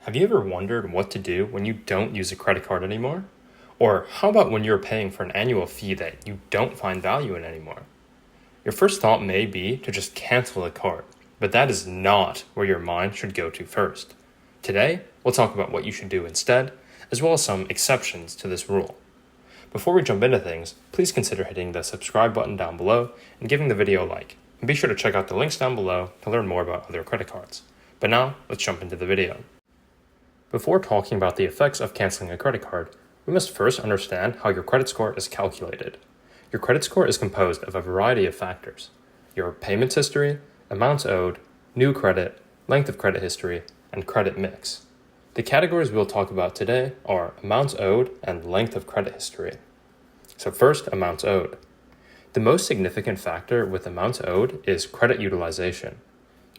Have you ever wondered what to do when you don't use a credit card anymore? Or how about when you're paying for an annual fee that you don't find value in anymore? Your first thought may be to just cancel the card, but that is not where your mind should go to first. Today, we'll talk about what you should do instead, as well as some exceptions to this rule. Before we jump into things, please consider hitting the subscribe button down below and giving the video a like. And be sure to check out the links down below to learn more about other credit cards. But now, let's jump into the video. Before talking about the effects of canceling a credit card, we must first understand how your credit score is calculated. Your credit score is composed of a variety of factors: your payments history, amounts owed, new credit, length of credit history, and credit mix. The categories we'll talk about today are amounts owed and length of credit history. So first, amounts owed. The most significant factor with amounts owed is credit utilization.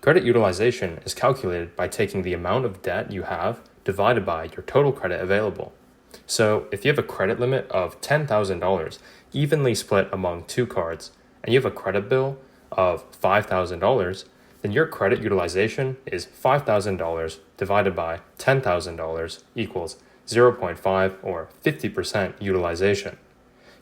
Credit utilization is calculated by taking the amount of debt you have divided by your total credit available. So if you have a credit limit of $10,000 evenly split among two cards, and you have a credit bill of $5,000, then your credit utilization is $5,000 divided by $10,000 equals 0.5 or 50% utilization.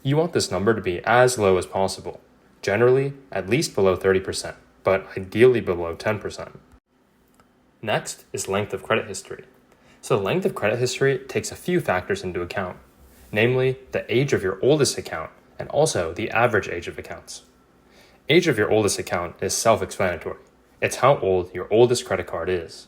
You want this number to be as low as possible, generally at least below 30%, but ideally below 10%. Next is length of credit history. So length of credit history takes a few factors into account, namely the age of your oldest account and also the average age of accounts. Age of your oldest account is self-explanatory. It's how old your oldest credit card is.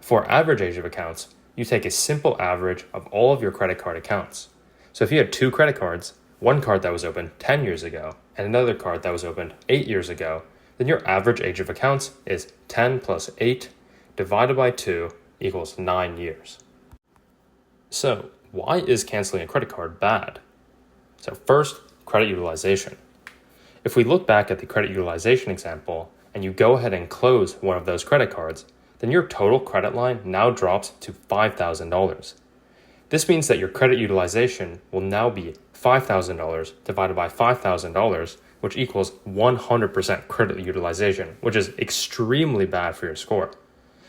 For average age of accounts, you take a simple average of all of your credit card accounts. So if you had two credit cards, one card that was opened 10 years ago and another card that was opened 8 years ago, then your average age of accounts is 10 plus 8 divided by 2 equals 9 years. So, why is canceling a credit card bad? So first, credit utilization. If we look back at the credit utilization example, and you go ahead and close one of those credit cards, then your total credit line now drops to $5,000. This means that your credit utilization will now be $5,000 divided by $5,000, which equals 100% credit utilization, which is extremely bad for your score.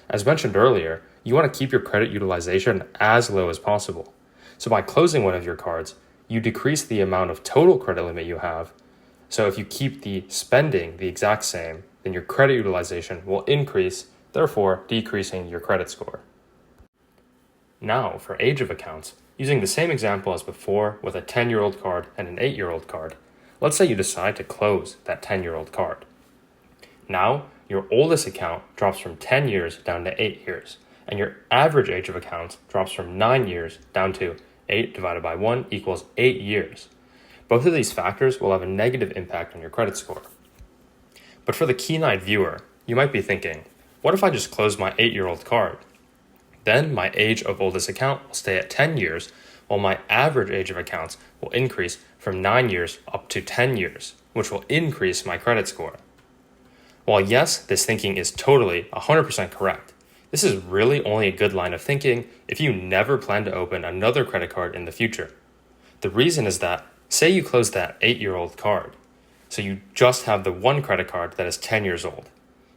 As mentioned earlier, you want to keep your credit utilization as low as possible. So by closing one of your cards, you decrease the amount of total credit limit you have. So if you keep the spending the exact same, then your credit utilization will increase, therefore decreasing your credit score. Now, for age of accounts, using the same example as before with a 10-year-old card and an 8-year-old card, let's say you decide to close that 10-year-old card. Now, your oldest account drops from 10 years down to 8 years, and your average age of accounts drops from 9 years down to 8 divided by 1 equals 8 years. Both of these factors will have a negative impact on your credit score. But for the keen-eyed viewer, you might be thinking, what if I just close my 8-year-old card? Then my age of oldest account will stay at 10 years, while my average age of accounts will increase from 9 years up to 10 years, which will increase my credit score. While yes, this thinking is totally 100% correct, this is really only a good line of thinking if you never plan to open another credit card in the future. The reason is that, say you close that 8-year-old card, so you just have the one credit card that is 10 years old.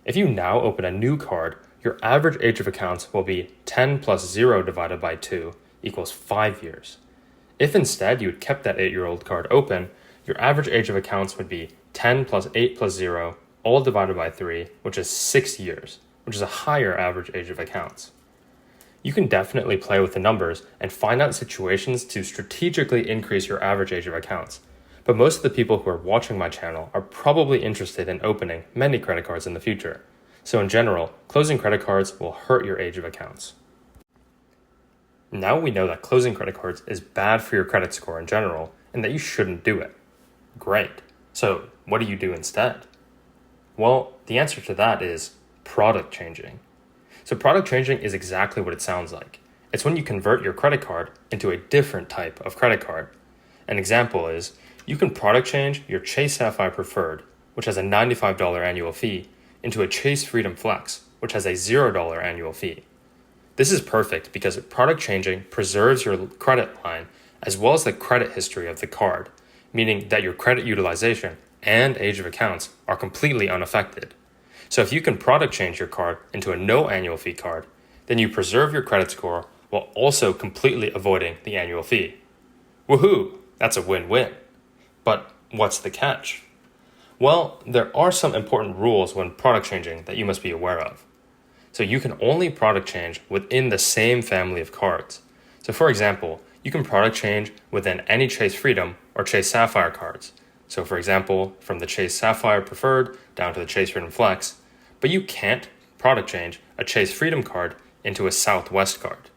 If you now open a new card, your average age of accounts will be 10 plus 0 divided by 2 equals 5 years. If instead you had kept that 8-year-old card open, your average age of accounts would be 10 plus 8 plus 0, all divided by 3, which is 6 years, which is a higher average age of accounts. You can definitely play with the numbers and find out situations to strategically increase your average age of accounts. But most of the people who are watching my channel are probably interested in opening many credit cards in the future. So in general, closing credit cards will hurt your age of accounts. Now we know that closing credit cards is bad for your credit score in general and that you shouldn't do it. Great. So what do you do instead? Well, the answer to that is product changing. So product changing is exactly what it sounds like. It's when you convert your credit card into a different type of credit card. An example is, you can product change your Chase Sapphire Preferred, which has a $95 annual fee, into a Chase Freedom Flex, which has a $0 annual fee. This is perfect because product changing preserves your credit line as well as the credit history of the card, meaning that your credit utilization and age of accounts are completely unaffected. So if you can product change your card into a no annual fee card, then you preserve your credit score while also completely avoiding the annual fee. Woohoo! That's a win-win. But what's the catch? Well, there are some important rules when product changing that you must be aware of. So you can only product change within the same family of cards. So for example, you can product change within any Chase Freedom or Chase Sapphire cards. So for example, from the Chase Sapphire Preferred down to the Chase Freedom Flex, but you can't product change a Chase Freedom card into a Southwest card,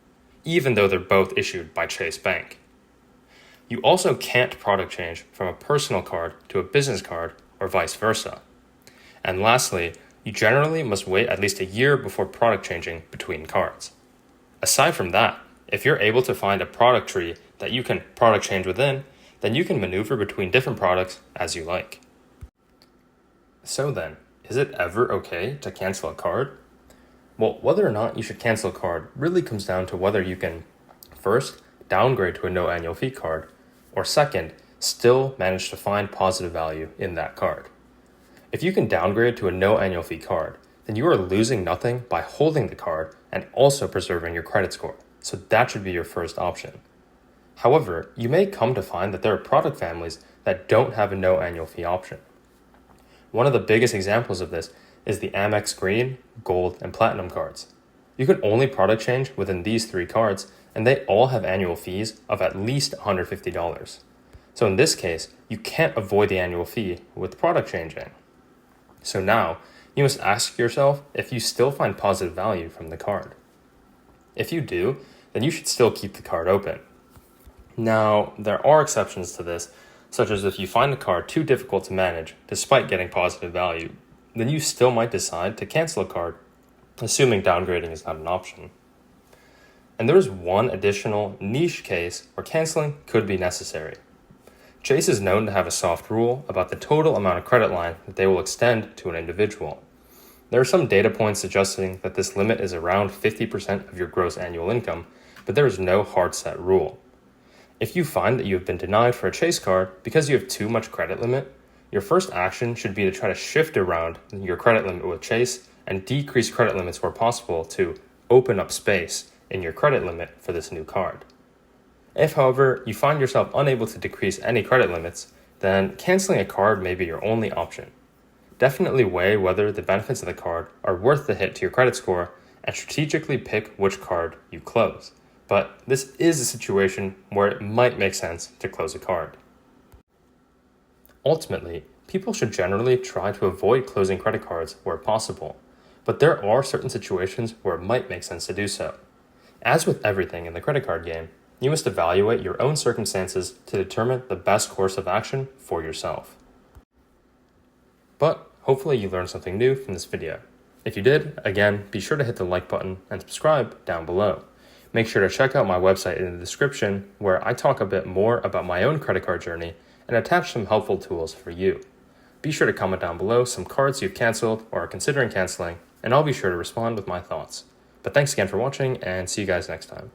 even though they're both issued by Chase Bank. You also can't product change from a personal card to a business card or vice versa. And lastly, you generally must wait at least a year before product changing between cards. Aside from that, if you're able to find a product tree that you can product change within, then you can maneuver between different products as you like. So then, is it ever okay to cancel a card? Well, whether or not you should cancel a card really comes down to whether you can, first, downgrade to a no annual fee card, or second, still manage to find positive value in that card. If you can downgrade to a no annual fee card, then you are losing nothing by holding the card and also preserving your credit score, so that should be your first option. However, you may come to find that there are product families that don't have a no annual fee option. One of the biggest examples of this is the Amex Green, Gold, and Platinum cards. You can only product change within these three cards, and they all have annual fees of at least $150. So in this case, you can't avoid the annual fee with product changing. So now, you must ask yourself if you still find positive value from the card. If you do, then you should still keep the card open. Now, there are exceptions to this, such as if you find the card too difficult to manage despite getting positive value, then you still might decide to cancel a card, assuming downgrading is not an option. And there is one additional niche case where canceling could be necessary. Chase is known to have a soft rule about the total amount of credit line that they will extend to an individual. There are some data points suggesting that this limit is around 50% of your gross annual income, but there is no hard set rule. If you find that you have been denied for a Chase card because you have too much credit limit, your first action should be to try to shift around your credit limit with Chase and decrease credit limits where possible to open up space in your credit limit for this new card. If, however, you find yourself unable to decrease any credit limits, then canceling a card may be your only option. Definitely weigh whether the benefits of the card are worth the hit to your credit score and strategically pick which card you close. But this is a situation where it might make sense to close a card. Ultimately, people should generally try to avoid closing credit cards where possible, but there are certain situations where it might make sense to do so. As with everything in the credit card game, you must evaluate your own circumstances to determine the best course of action for yourself. But hopefully you learned something new from this video. If you did, again, be sure to hit the like button and subscribe down below. Make sure to check out my website in the description where I talk a bit more about my own credit card journey and attach some helpful tools for you. Be sure to comment down below some cards you've canceled or are considering canceling, and I'll be sure to respond with my thoughts. But thanks again for watching, and see you guys next time.